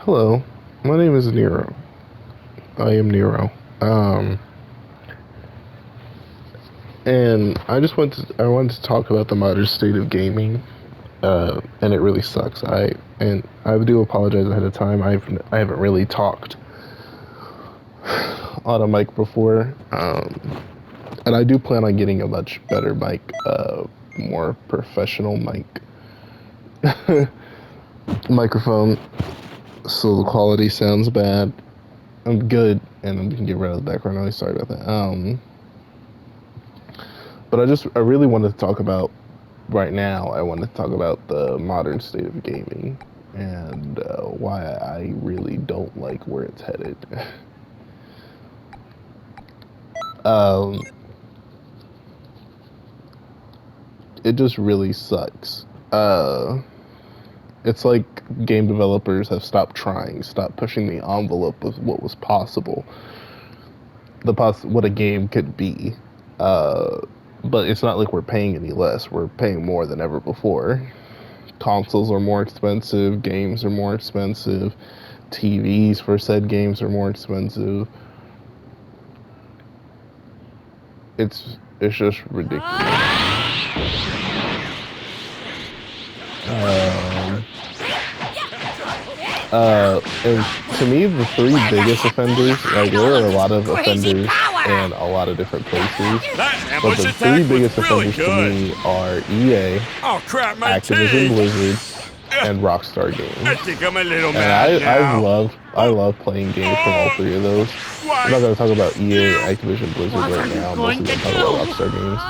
Hello, my name is Nero. I am Nero. Um, and I wanted to talk about the modern state of gaming. And it really sucks. I do apologize ahead of time. I haven't really talked on a mic before. And I do plan on getting a much better mic, more professional mic microphone, so the quality sounds bad. I'm good, and I'm gonna get rid of the background noise. Sorry about that. But I really wanted to talk about right now. I want to talk about the modern state of gaming and why I really don't like where it's headed. um, it just really sucks. It's like game developers have stopped trying, stopped pushing the envelope of what was possible, what a game could be. But it's not like we're paying any less. We're paying more than ever before. Consoles are more expensive, games are more expensive, TVs for said games are more expensive. It's just ridiculous. And to me, the three biggest offenders, like there are a lot of offenders in a lot of different places, but the three biggest offenders to me are EA, Activision Blizzard, and Rockstar Games. I think I'm a little And mad now. I love playing games from all three of those. I'm not gonna talk about EA, Activision Blizzard right now. I'm mostly gonna talk about Rockstar Games.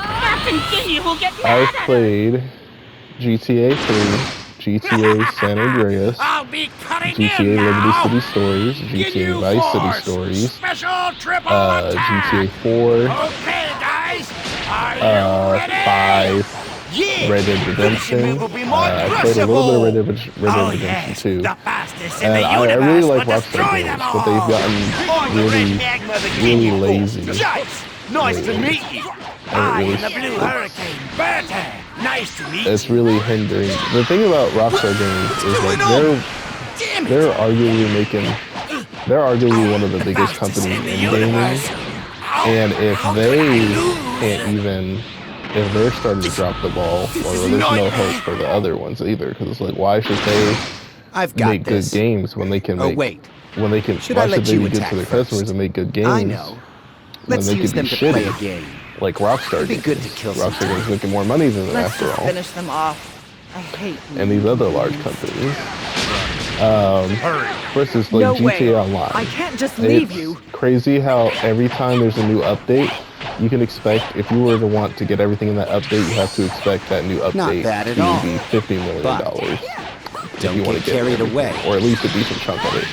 I've played GTA 3. GTA San Andreas, GTA Liberty City Stories, GTA Vice City Stories, GTA 4, 5, Red Dead Redemption. I played a little bit of Red Dead Redemption 2. And I really like Rockstar games, but they've gotten really lazy. Nice to meet you. I'm the Blue Hurricane, Bertie. Nice to meet you. It's really hindering. The thing about Rockstar games is like they're arguably one of the biggest companies in gaming, and if they're starting to drop the ball, or there's no hope for the other ones either, because it's like, why should they make good games when they can make why should they be good to their customers and make good games? I know. Let's use them to play a game. Like Rockstar It'd be good to kill some Rockstar games making more money than them Let's after just all. finish them off. I hate And these other large companies. Versus like No GTA way. Online. I can't just leave It's you. crazy how every time there's a new update, you can expect, if you were to want to get everything in that update, you have to expect that new update bad at to all. be $50 million. Don't you want get to carried away. Or at least a decent chunk of it.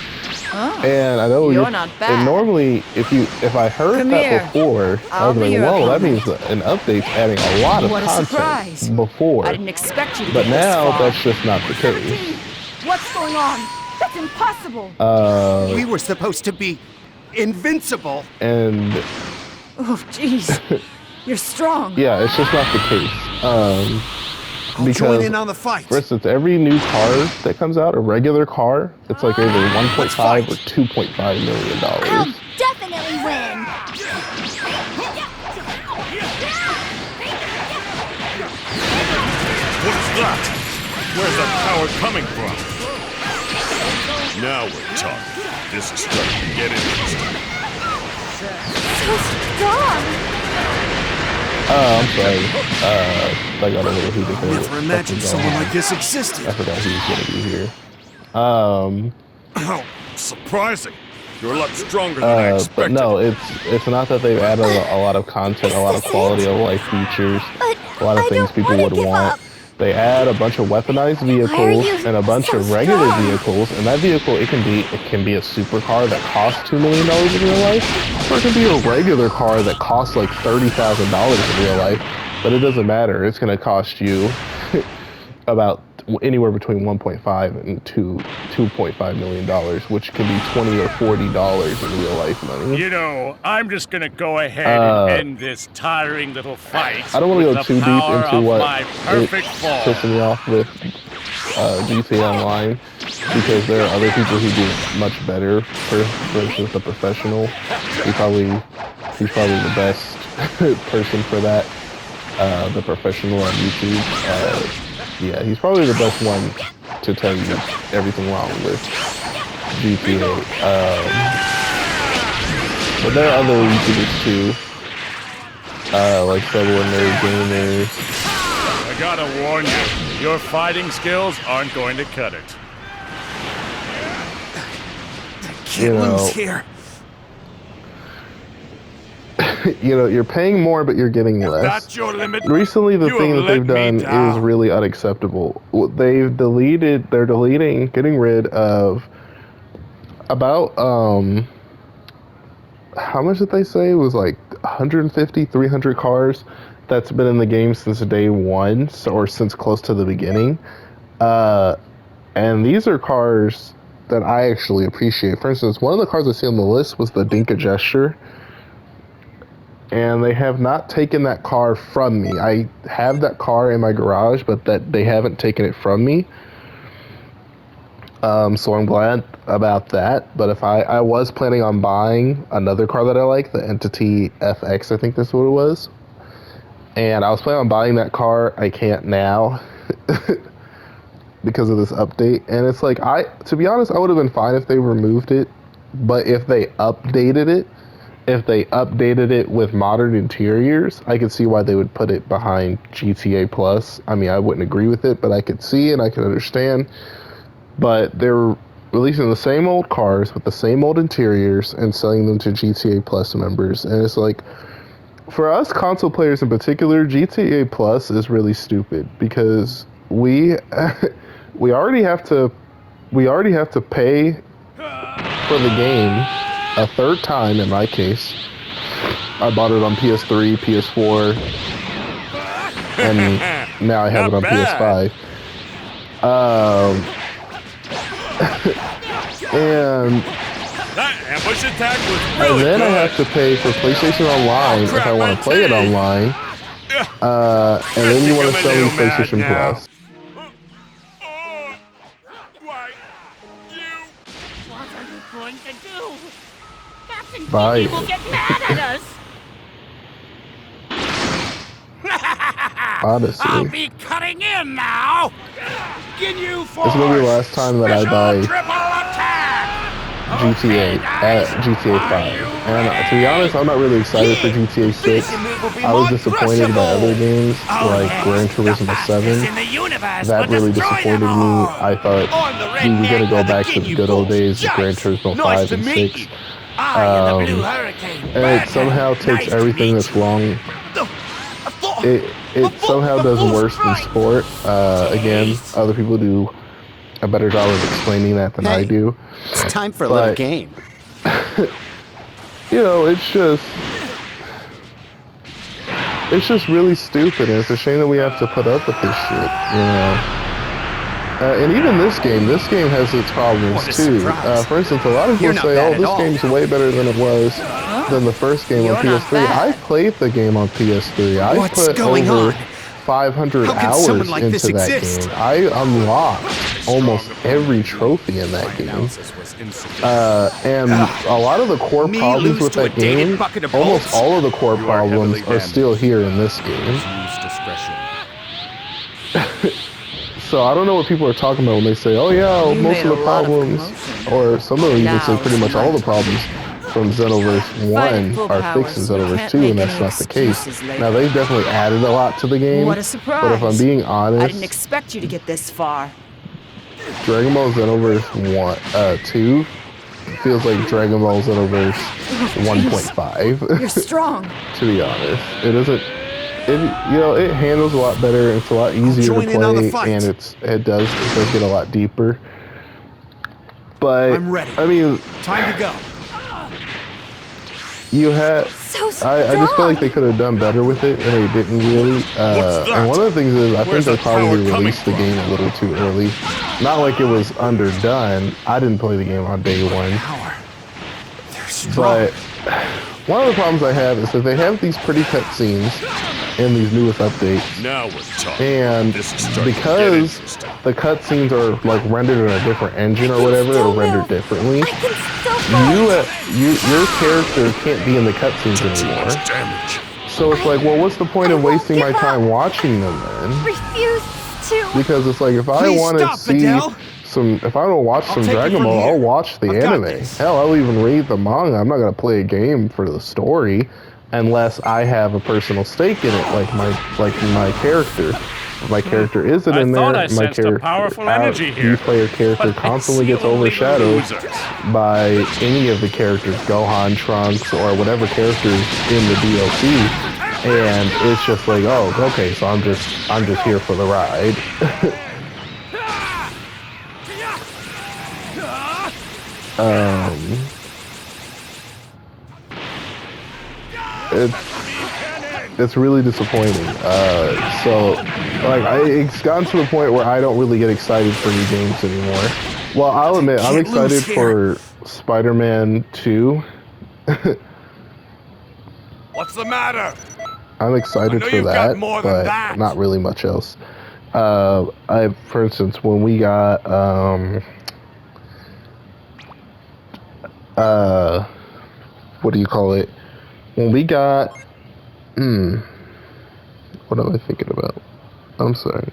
Oh, And I know you're not bad. And normally, if I heard Come that here. before, I I'll was be like, your whoa, that opponent. means an update's adding a lot of What a content surprise. before. I didn't expect you to But get now this far. that's just not the case. What's going on? That's impossible. We were supposed to be invincible. And Oh, jeez. You're strong. yeah, it's just not the case. I'll Because, join in on the fight. for instance, every new car that comes out, a regular car, it's like either 1.5 or 2.5 million I'll dollars. definitely win. What's that? Where's the power coming from? Now we're talking. This is starting to get interesting. So strong. I'm sorry. I got a little heated there. Never imagined someone like this existed. I forgot he was gonna be here. Oh, surprising. You're a lot stronger than I But expected. no, it's not that they've added a lot of content, a lot of quality of life features, a lot of I things don't people wanna would give want. up. They add a bunch of weaponized Why are vehicles you and a bunch so of regular strong? vehicles, and that vehicle it can be a supercar that costs $2 million in real life, or it can be a regular car that costs like $30,000 in real life. But it doesn't matter. It's gonna cost you about anywhere between 1.5 and 2.5 million dollars, which can be $20 or $40 in real life money. You know, I'm just gonna go ahead and end this tiring little fight. I don't want to with go the too deep power into of what my it's perfect fall. pissing me off with GTA Online, because there are other people who do it much better. For instance, the professional, he's probably the best person for that. The professional on YouTube. Yeah, he's probably the best one to tell you everything wrong with GTA. But there are other YouTubers too, like Several Nerd Gamers. I gotta warn you, your fighting skills aren't going to cut it. Can't lose here. You know, you're paying more, but you're getting less. That's your limit. Recently, the You thing have that they've let me done down. is really unacceptable. They're getting rid of about, how much did they say? It was like 150, 300 cars that's been in the game since day one, or since close to the beginning. And these are cars that I actually appreciate. For instance, one of the cars I see on the list was the Dinka Gesture. And they have not taken that car from me. I have that car in my garage, but that they haven't taken it from me. So I'm glad about that. But if I was planning on buying another car that I like, the Entity FX, I think that's what it was. And I was planning on buying that car. I can't now because of this update. And it's like, to be honest, I would have been fine if they removed it. But if they updated it with modern interiors, I could see why they would put it behind GTA Plus. I mean, I wouldn't agree with it, but I could see and I could understand. But they're releasing the same old cars with the same old interiors and selling them to GTA Plus members. And it's like, for us console players in particular, GTA Plus is really stupid because we already have to pay for the game a third time. In my case, I bought it on PS3, PS4, and now I have it on PS5. And That ambush attack was and really then good. I have to pay for PlayStation Online if I want to play it online. And then you want to sell me PlayStation Plus. Why, you... What are you going to do? Captain Bye. Kiki will get mad at us. I'll Honestly, be cutting in now. Can you this is gonna be the last time that I buy triple attack? GTA at GTA 5. And to be honest, I'm not really excited for GTA 6. I was disappointed by other games like Gran Turismo 7. That really disappointed me. I thought we were gonna go back to the good old days of Gran Turismo 5 and 6. And it somehow takes everything that's wrong. It somehow does worse than sport. Again, other people do a better job of explaining that than I Hey. do. It's time for a little But- game. You know, it's just really stupid, and it's a shame that we have to put up with this shit, you know. And even this game has its problems What a too. surprise. For instance, a lot of You're people not say, bad "Oh, at this all." game's way better than it was than the first game on You're not PS3." bad. I played the game on PS3. I What's put going over on? 500 How can hours someone like into this that exist? game. I unlocked almost every trophy in that game. And a lot of the core Me problems lose with to a that dated game, bucket of almost bolts? all of the core problems heavily are still here in this game. Use discretion. So I don't know what people are talking about when they say, "Oh yeah, You most made of a the lot of problems," commotion. or some of them even say Now pretty much it's all my the problems from Xenoverse Fight 1 full are powers. fixed in You Xenoverse can't 2, make and that's any not the case. excuses later. Now they've definitely added a lot to the game. What a surprise. But if I'm being I honest, didn't expect you to get this far. Dragon Ball Xenoverse 2 feels like Dragon Ball Xenoverse 1.5. You're strong. To be honest, it doesn't. It handles a lot better. It's a lot easier to join in on the play, fight. and it does get a lot deeper. But I'm ready. I mean, Time to go. you had. So strong. I just feel like they could have done better with it, and they didn't really. that? And one of the things is, I Where's think they the power probably coming released the from? game a little too early. Not like it was underdone. I didn't play the game on day one. Power. They're strong. But one of the problems I have is that they have these pretty cutscenes, in these newest updates. Now we're talking. And This is starting to get because interesting. the cutscenes are like rendered in a different engine or whatever, or rendered differently, your character can't be in the cutscenes anymore. Damage. So it's like, well, what's the point of wasting my time watching them then? Refuse to. Because it's like, if I Please want to stop, see Fidel. if I want to watch some take it Dragon from Ball, here. I'll watch the I've got anime. this. Hell, I'll even read the manga. I'm not gonna play a game for the story unless I have a personal stake in it, like my character. If my character isn't I in there, thought I my sensed a character, powerful energy here. you player character But I constantly see gets only overshadowed losers. by any of the characters, Gohan, Trunks, or whatever characters in the DLC, and it's just like, oh, okay, so I'm just here for the ride. It's really disappointing. So, like, it's gotten to the point where I don't really get excited for new games anymore. Well, I'll admit, I'm Can't lose excited for Spider-Man 2. What's the matter? I'm excited I know for you've got that, more than but that. not really much else. For instance, when we got, what do you call it? When we got, what am I thinking about? I'm sorry.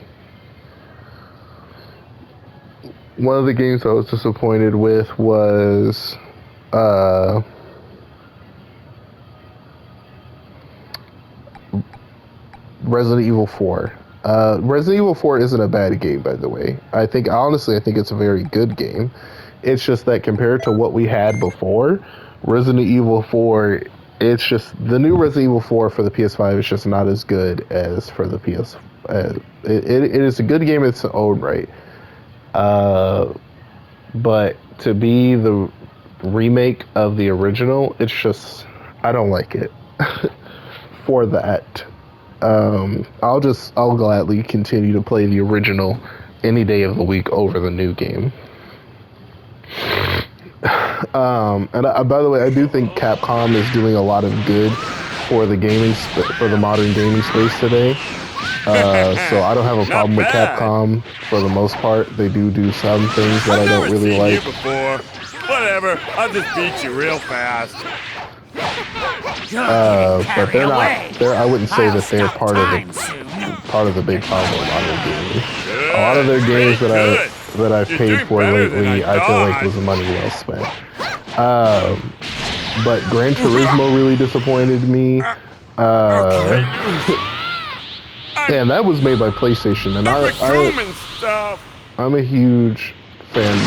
One of the games I was disappointed with was, Resident Evil 4. Resident Evil 4 isn't a bad game, by the way. Honestly, I think it's a very good game. It's just that compared to what we had before, Resident Evil 4, it's just, the new Resident Evil 4 for the PS5 is just not as good as for the PS. It is a good game in its own right. But to be the remake of the original, it's just, I don't like it. For that. I'll gladly continue to play the original any day of the week over the new game. By the way, I do think Capcom is doing a lot of good for the for the modern gaming space today. So I don't have a problem with bad. Capcom for the most part. They do some things that I don't really seen like. you before. Whatever. I'll just beat you real fast. But they're not. I wouldn't say that they're part of the big problem of modern gaming. A lot of their games that I've You're paid doing for better than lately, I I feel like thought. was money well spent. But Gran Turismo really disappointed me. And that was made by PlayStation, and Recruitment stuff. I'm a huge fan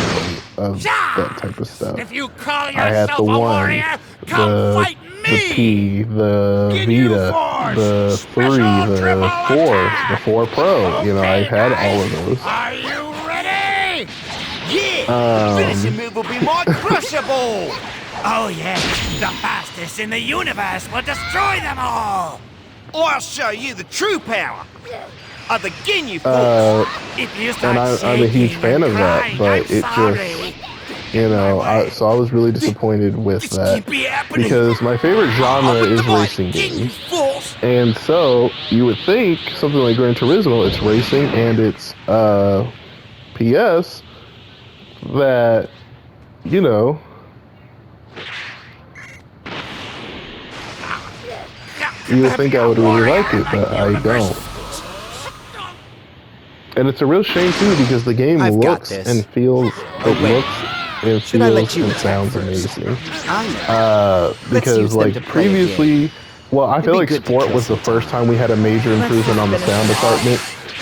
of that type of stuff. If you call I had yourself the a one, warrior, come the fight me! P, the Ginyu Vita, Force, the 3, special the triple 4, attack. the 4 Pro. You know, Okay, I've had guys, all of those. Are you ready? Yeah! Finishing move will be more crushable! Oh yes, the fastest in the universe will destroy them all! Or I'll show you the true power of the Ginyu Force! If you start And I'm a huge shaking fan and of that, crying, but I'm it just, sorry. so I was really disappointed with This that can't be happening. because my favorite genre With is the racing Ginyu games. Force! And so you would think something like Gran Turismo, it's racing and it's PS, that, you know, you would think I would really like it, but I don't. And it's a real shame too because the game I've got looks this. and feels, Should I let you and attack sounds first? amazing. I know. Let's Because use them like to play a previously, well, I feel be like good to Sport kill was the sometime. first time we had a major improvement on the sound department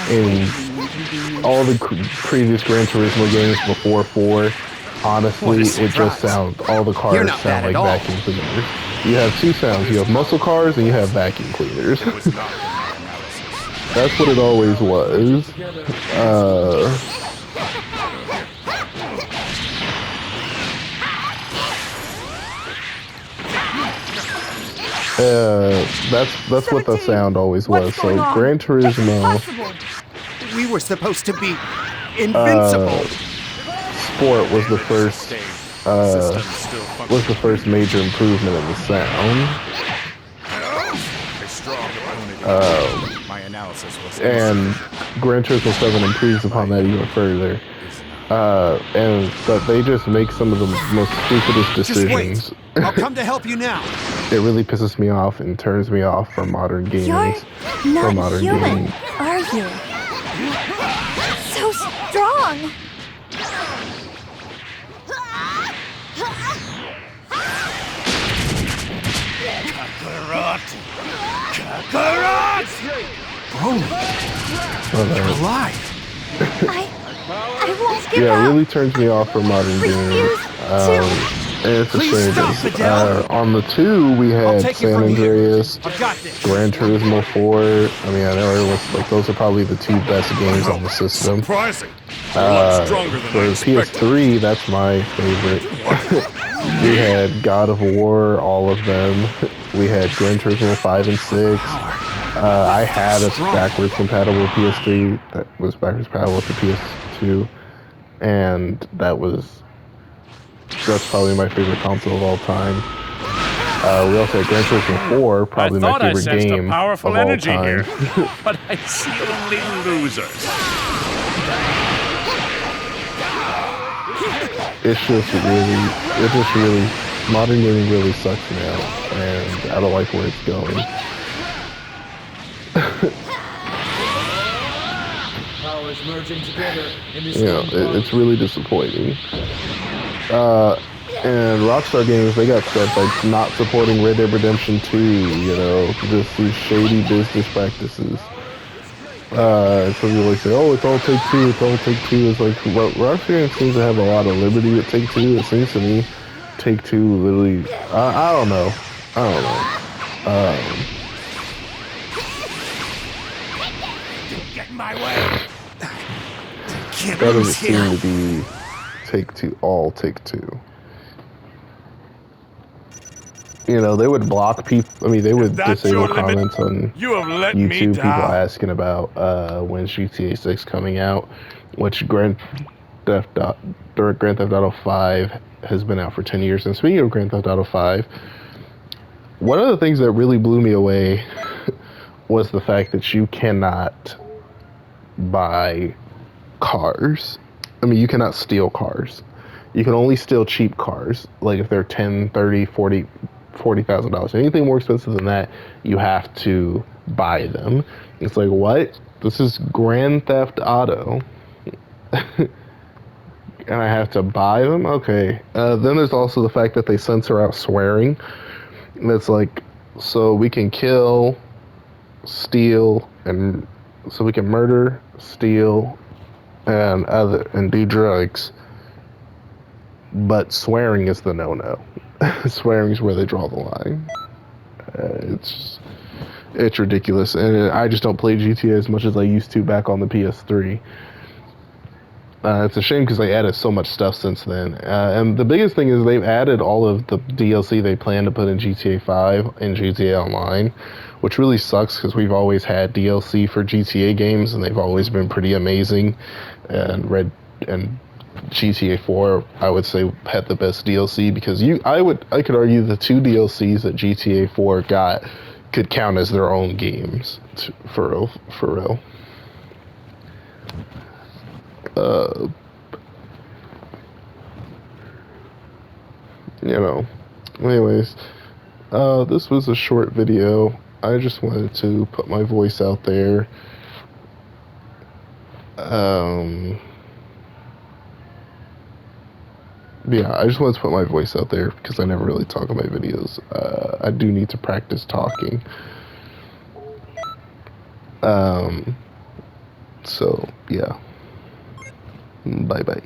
in all the previous Gran Turismo games before 4. Honestly, What a it surprise. just sounds, all the You're cars not sound bad like at all. vacuum cleaners. You have two sounds. You have muscle cars and you have vacuum cleaners. That's what it always was. That's what the sound always was. What's So going on? Gran It's Turismo, impossible. We were supposed to be invincible. Sport was the first major improvement in the sound. My analysis was and Gran Turismo 7 improves upon that even further. And but they just make some of the most stupidest decisions. I'll come to help you now. It really pisses me off and turns me off from modern games. You're not modern human, games. are you? So strong! Kakarot! Kakarot! Bro, alive. I won't give Yeah, up. it really turns me off from modern games. And it's a Please shame. stop, Fidel. On the 2, we had take it San from here. Andreas, I've got this. Gran Turismo 4. I mean, I know everyone's like, those are probably the 2 best games on the system. surprising. A lot stronger than For I expected. PS3, that's my favorite. We had God of War, all of them. We had Gran Turismo 5 and 6. I had a backwards compatible PS3 that was backwards compatible with the PS2, and that's probably my favorite console of all time. We also had Gran Turismo 4, probably my favorite game a powerful of all energy time. here, but I see only losers. It's just really, modern gaming really sucks now, and I don't like where it's going. Powers merging together in this It's really disappointing. And Rockstar Games, they got stuff like not supporting Red Dead Redemption 2, just these shady business practices. And some people like say, oh, it's all Take-Two, it's all Take-Two. It's like, Rockstar Games seems to have a lot of liberty with Take-Two. It seems to me Take-Two literally, I don't know. Get in my way. Can't That lose doesn't here. seem to be all Take-Two. They would block people. I mean, they would That's disable your limit? comments on You have let me YouTube, people down. asking about when GTA 6 coming out, which Grand Theft Auto 5 has been out for 10 years. And speaking of Grand Theft Auto 5, one of the things that really blew me away was the fact that you cannot buy cars. I mean, you cannot steal cars. You can only steal cheap cars, like if they're $10,000, $30,000, $40,000. Anything more expensive than that, you have to buy them. It's like, what? This is Grand Theft Auto. And I have to buy them? Okay. Then there's also the fact that they censor out swearing. That's like, so we can kill, steal, and so we can murder, steal, and do drugs. But swearing is the no-no. Swearing is where they draw the line. It's ridiculous, and I just don't play GTA as much as I used to back on the PS3. It's a shame because they added so much stuff since then. And the biggest thing is they've added all of the DLC they plan to put in GTA 5 and GTA Online, which really sucks because we've always had DLC for GTA games, and they've always been pretty amazing. And GTA 4, I would say, had the best DLC because I could argue the 2 DLCs that GTA 4 got could count as their own games, for real. Anyways, this was a short video. I just wanted to put my voice out there. Yeah, I just wanted to put my voice out there because I never really talk in my videos. I do need to practice talking. So, yeah. Bye-bye.